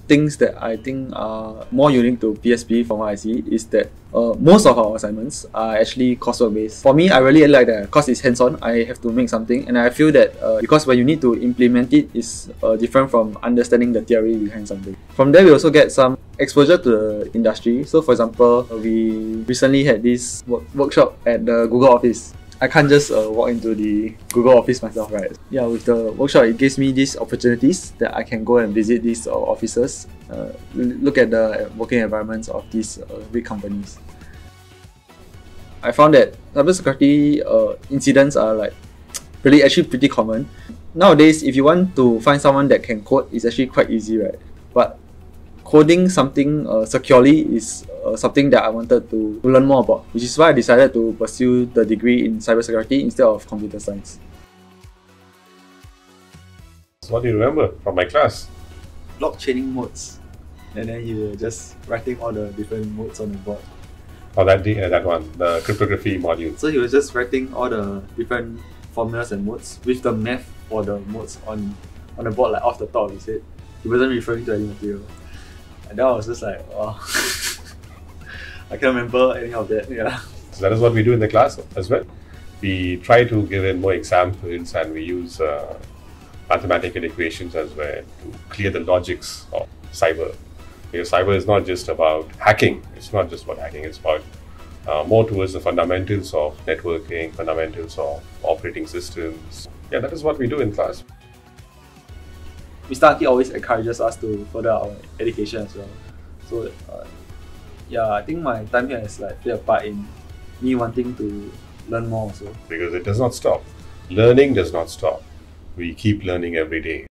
things that I think are more unique to PSB from what I see is that most of our assignments are actually coursework based. For me, I really like that because it's hands-on. I have to make something, and I feel that because when you need to implement it is different from understanding the theory behind something. From there, we also get some exposure to the industry. So for example, we recently had this workshop at the Google office. I can't just walk into the Google office myself, right? Yeah, with the workshop, it gives me these opportunities that I can go and visit these offices, look at the working environments of these big companies. I found that cybersecurity incidents are actually pretty common. Nowadays, if you want to find someone that can code, it's actually quite easy, right? But coding something securely is something that I wanted to learn more about, which is why I decided to pursue the degree in cybersecurity instead of computer science. What do you remember from my class? Blockchaining modes, and then you were just writing all the different modes on the board. Oh, that one, the cryptography module. So he was just writing all the different formulas and modes with the math for the modes on the board, like off the top of his head. He wasn't referring to any material. And then I was just like, wow. I can't remember any of that. Yeah. So that is what we do in the class as well. We try to give in more examples, and we use mathematical equations as well to clear the logics of cyber. Because cyber is not just about hacking. It's not just about hacking. It's about more towards the fundamentals of networking, fundamentals of operating systems. Yeah, that is what we do in class. Mr. Aki always encourages us to further our education as well. So yeah, I think my time here has played a part in me wanting to learn more also. Because it does not stop. Learning does not stop. We keep learning every day.